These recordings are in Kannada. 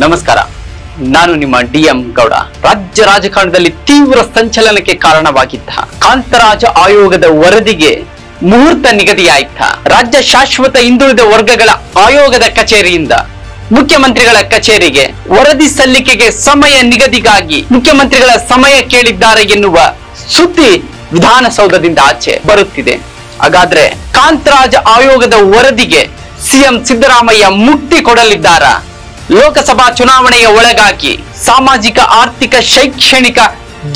ನಮಸ್ಕಾರ, ನಾನು ನಿಮ್ಮ ಡಿಎಂ ಗೌಡ. ರಾಜ್ಯ ರಾಜಕಾರಣದಲ್ಲಿ ತೀವ್ರ ಸಂಚಲನಕ್ಕೆ ಕಾರಣವಾಗಿದ್ದ ಕಾಂತರಾಜ ಆಯೋಗದ ವರದಿಗೆ ಮುಹೂರ್ತ ನಿಗದಿಯಾಯಿತ. ರಾಜ್ಯ ಶಾಶ್ವತ ಹಿಂದುಳಿದ ವರ್ಗಗಳ ಆಯೋಗದ ಕಚೇರಿಯಿಂದ ಮುಖ್ಯಮಂತ್ರಿಗಳ ಕಚೇರಿಗೆ ವರದಿ ಸಲ್ಲಿಕೆಗೆ ಸಮಯ ನಿಗದಿಗಾಗಿ ಮುಖ್ಯಮಂತ್ರಿಗಳ ಸಮಯ ಕೇಳಿದ್ದಾರೆ ಎನ್ನುವ ಸುದ್ದಿ ವಿಧಾನಸೌಧದಿಂದ ಆಚೆ ಬರುತ್ತಿದೆ. ಹಾಗಾದ್ರೆ ಕಾಂತರಾಜ ಆಯೋಗದ ವರದಿಗೆ ಸಿಎಂ ಸಿದ್ದರಾಮಯ್ಯ ಮುಕ್ತಿ ಕೊಡಲಿದ್ದಾರಾ? ಲೋಕಸಭಾ ಚುನಾವಣೆಯ ಒಳಗಾಗಿ ಸಾಮಾಜಿಕ, ಆರ್ಥಿಕ, ಶೈಕ್ಷಣಿಕ,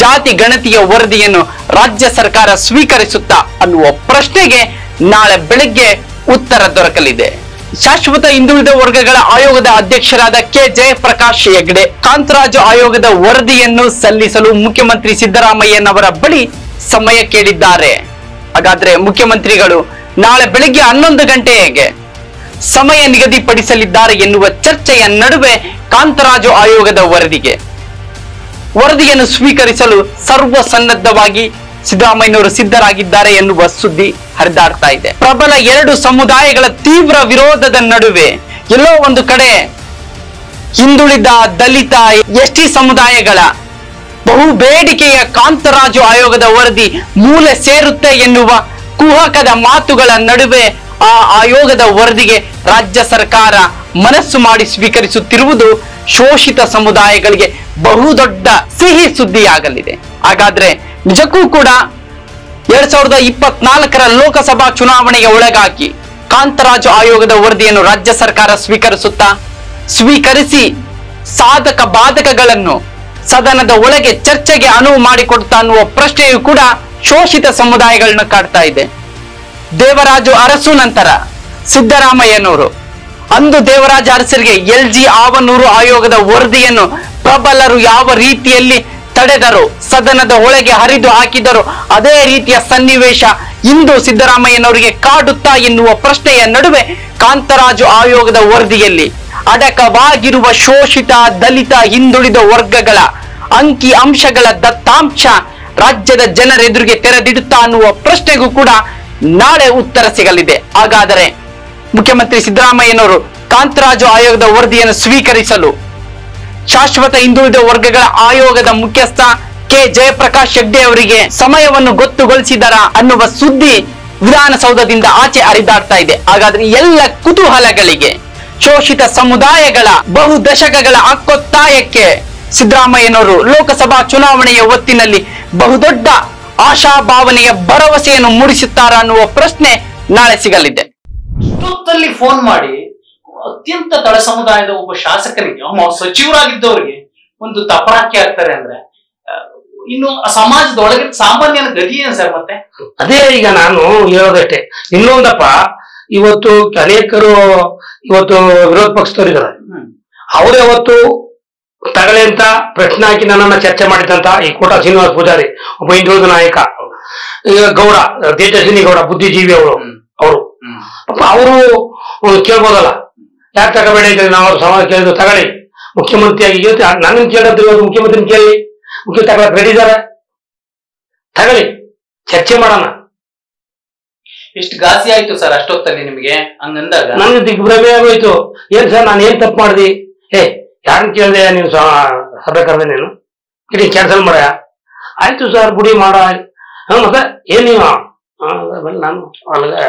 ಜಾತಿ ಗಣತಿಯ ವರದಿಯನ್ನು ರಾಜ್ಯ ಸರ್ಕಾರ ಸ್ವೀಕರಿಸುತ್ತಾ ಅನ್ನುವ ಪ್ರಶ್ನೆಗೆ ನಾಳೆ ಬೆಳಗ್ಗೆ ಉತ್ತರ ದೊರಕಲಿದೆ. ಶಾಶ್ವತ ಹಿಂದುಳಿದ ವರ್ಗಗಳ ಆಯೋಗದ ಅಧ್ಯಕ್ಷರಾದ ಕೆ ಜಯಪ್ರಕಾಶ್ ಹೆಗ್ಡೆ ಕಾಂತರಾಜು ಆಯೋಗದ ವರದಿಯನ್ನು ಸಲ್ಲಿಸಲು ಮುಖ್ಯಮಂತ್ರಿ ಸಿದ್ದರಾಮಯ್ಯನವರ ಬಳಿ ಸಮಯ ಕೇಳಿದ್ದಾರೆ. ಹಾಗಾದ್ರೆ ಮುಖ್ಯಮಂತ್ರಿಗಳು ನಾಳೆ ಬೆಳಿಗ್ಗೆ 11 ಗಂಟೆಗೆ ಸಮಯ ನಿಗದಿಪಡಿಸಲಿದ್ದಾರೆ ಎನ್ನುವ ಚರ್ಚೆಯ ನಡುವೆ ಕಾಂತರಾಜು ಆಯೋಗದ ವರದಿಯನ್ನು ಸ್ವೀಕರಿಸಲು ಸರ್ವಸನ್ನದ್ಧವಾಗಿ ಸಿದ್ದರಾಮಯ್ಯನವರು ಸಿದ್ಧರಾಗಿದ್ದಾರೆ ಎನ್ನುವ ಸುದ್ದಿ ಹರಿದಾಡ್ತಾ ಇದೆ. ಪ್ರಬಲ 2 ಸಮುದಾಯಗಳ ತೀವ್ರ ವಿರೋಧದ ನಡುವೆ ಎಲ್ಲೋ ಒಂದು ಕಡೆ ಹಿಂದುಳಿದ, ದಲಿತ, ಎಸ್ಟಿ ಸಮುದಾಯಗಳ ಬಹು ಬೇಡಿಕೆಯ ಕಾಂತರಾಜು ಆಯೋಗದ ವರದಿ ಮೂಲೆ ಸೇರುತ್ತೆ ಎನ್ನುವ ಕುಹಕದ ಮಾತುಗಳ ನಡುವೆ ಆ ಆಯೋಗದ ವರದಿಗೆ ರಾಜ್ಯ ಸರ್ಕಾರ ಮನಸ್ಸು ಮಾಡಿ ಸ್ವೀಕರಿಸುತ್ತಿರುವುದು ಶೋಷಿತ ಸಮುದಾಯಗಳಿಗೆ ಬಹುದೊಡ್ಡ ಸಿಹಿ ಸುದ್ದಿಯಾಗಲಿದೆ. ಹಾಗಾದ್ರೆ ನಿಜಕ್ಕೂ ಕೂಡ 2024ರ ಲೋಕಸಭಾ ಚುನಾವಣೆಗೆ ಒಳಗಾಗಿ ಕಾಂತರಾಜು ಆಯೋಗದ ವರದಿಯನ್ನು ರಾಜ್ಯ ಸರ್ಕಾರ ಸ್ವೀಕರಿಸಿ ಸಾಧಕ ಬಾಧಕಗಳನ್ನು ಸದನದ ಒಳಗೆ ಚರ್ಚೆಗೆ ಅನುವು ಮಾಡಿಕೊಡ್ತಾ ಅನ್ನುವ ಪ್ರಶ್ನೆಯು ಕೂಡ ಶೋಷಿತ ಸಮುದಾಯಗಳನ್ನ ಕಾಡ್ತಾ ಇದೆ. ದೇವರಾಜು ಅರಸು ನಂತರ ಸಿದ್ದರಾಮಯ್ಯನವರು ಅಂದು ದೇವರಾಜ ಅರಸರಿಗೆ LG ಆವನೂರು ಆಯೋಗದ ವರದಿಯನ್ನು ಪ್ರಬಲರು ಯಾವ ರೀತಿಯಲ್ಲಿ ತಡೆದರು, ಸದನದ ಒಳಗೆ ಹರಿದು ಹಾಕಿದರು, ಅದೇ ರೀತಿಯ ಸನ್ನಿವೇಶ ಇಂದು ಸಿದ್ದರಾಮಯ್ಯನವರಿಗೆ ಕಾಡುತ್ತಾ ಎನ್ನುವ ಪ್ರಶ್ನೆಯ ನಡುವೆ ಕಾಂತರಾಜು ಆಯೋಗದ ವರದಿಯಲ್ಲಿ ಅಡಕವಾಗಿರುವ ಶೋಷಿತ, ದಲಿತ, ಹಿಂದುಳಿದ ವರ್ಗಗಳ ಅಂಕಿ ಅಂಶಗಳ ದತ್ತಾಂಶ ರಾಜ್ಯದ ಜನರೆದುರಿಗೆ ತೆರೆದಿಡುತ್ತಾ ಅನ್ನುವ ಪ್ರಶ್ನೆಗೂ ಕೂಡ ನಾಳೆ ಉತ್ತರ ಸಿಗಲಿದೆ. ಹಾಗಾದರೆ ಮುಖ್ಯಮಂತ್ರಿ ಸಿದ್ದರಾಮಯ್ಯನವರು ಕಾಂತರಾಜು ಆಯೋಗದ ವರದಿಯನ್ನು ಸ್ವೀಕರಿಸಲು ಶಾಶ್ವತ ಹಿಂದುಳಿದ ವರ್ಗಗಳ ಆಯೋಗದ ಮುಖ್ಯಸ್ಥ ಕೆ ಜಯಪ್ರಕಾಶ್ ಹೆಗ್ಡೆ ಅವರಿಗೆ ಸಮಯವನ್ನು ಗೊತ್ತುಗೊಳಿಸಿದರ ಅನ್ನುವ ಸುದ್ದಿ ವಿಧಾನಸೌಧದಿಂದ ಆಚೆ ಹರಿದಾಡ್ತಾ ಇದೆ. ಹಾಗಾದ್ರೆ ಎಲ್ಲ ಕುತೂಹಲಗಳಿಗೆ, ಶೋಷಿತ ಸಮುದಾಯಗಳ ಬಹು ದಶಕಗಳ ಹಕ್ಕೊತ್ತಾಯಕ್ಕೆ ಸಿದ್ದರಾಮಯ್ಯನವರು ಲೋಕಸಭಾ ಚುನಾವಣೆಯ ಹೊತ್ತಿನಲ್ಲಿ ಬಹುದೊಡ್ಡ ಆಶಾಭಾವನೆಯ ಭರವಸೆಯನ್ನು ಮೂಡಿಸುತ್ತಾರ ಅನ್ನುವ ಪ್ರಶ್ನೆ ನಾಳೆ ಸಿಗಲಿದೆ. ಇಷ್ಟೊತ್ತಲ್ಲಿ ಫೋನ್ ಮಾಡಿ ಅತ್ಯಂತ ತಳ ಸಮುದಾಯದ ಒಬ್ಬ ಶಾಸಕರಿಗೆ, ಸಚಿವರಾಗಿದ್ದವರಿಗೆ ಒಂದು ತಪರಾಕಿ ಆಗ್ತಾರೆ ಅಂದ್ರೆ ಇನ್ನು ಸಮಾಜದ ಒಳಗೆ ಸಾಮಾನ್ಯನ ಗತಿ ಏನ್ ಸರ್? ಮತ್ತೆ ಅದೇ ಈಗ ನಾನು ಹೇಳೋದಷ್ಟೇ. ಇನ್ನೊಂದಪ್ಪ, ಇವತ್ತು ಅನೇಕರು ವಿರೋಧ ಪಕ್ಷದವರಿದ್ದಾರೆ. ಅವರೇ ಅವತ್ತು ತಗಳೆ ಅಂತ ಪ್ರಶ್ನೆ ಹಾಕಿ ನನ್ನನ್ನ ಚರ್ಚೆ ಮಾಡಿದಂತ ಈ ಕೋಟ ಶ್ರೀನಿವಾಸ ಪೂಜಾರಿ, ಒಬ್ಬ ಹಿಂದುಳಿದ ನಾಯಕ, ಈಗ ಗೌಡ, ತೇಜಸ್ವಿನಿ ಗೌಡ, ಬುದ್ಧಿಜೀವಿ ಅವರು ಪಾಪ ಅವರು ಕೇಳ್ಬೋದಲ್ಲ, ಯಾಕೆ ತಗೋಬೇಡ ಇದ್ರೆ ನಾವು ಸಮಾಜ ಕೇಳಿದ್ರು ತಗೊಳ್ಳಿ, ಮುಖ್ಯಮಂತ್ರಿಯಾಗಿ ನನ್ನ ಕೇಳೋದು ಇವತ್ತು ಮುಖ್ಯಮಂತ್ರಿ ಕೇಳಿ, ಮುಖ್ಯ ತಗೊಳಕ್ ರೆಡಿ ಇದ್ದಾರೆ, ತಗೊಳ್ಳಿ, ಚರ್ಚೆ ಮಾಡೋಣ. ಎಷ್ಟು ಘಾಸಿ ಆಯ್ತು ಸರ್ ಅಷ್ಟೊತ್ತಲ್ಲಿ ನಿಮ್ಗೆ ಹಂಗಂದಾಗ? ನನ್ಗೆ ದಿಗ್ಭ್ರಮೆ ಆಗೋಯ್ತು. ಏನ್ ಸರ್ ನಾನು ಏನ್ ತಪ್ಪು ಮಾಡ್ದಿ? ಯಾರನ್ನ ಕೇಳಿದೆ ನೀನು ಸಭೆ ಕರೆದೆ, ನೀನು ಇಡೀ ಕ್ಯಾನ್ಸಲ್ ಮಾಡ? ಆಯ್ತು ಸರ್ ಬುಡಿ ಮಾಡ. ಮತ್ತೆ ಏನ್ ನೀವು ನಾನು ಅಲ್ಲಿಗೆ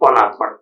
ಫೋನ್ ಆಫ್ ಮಾಡಿ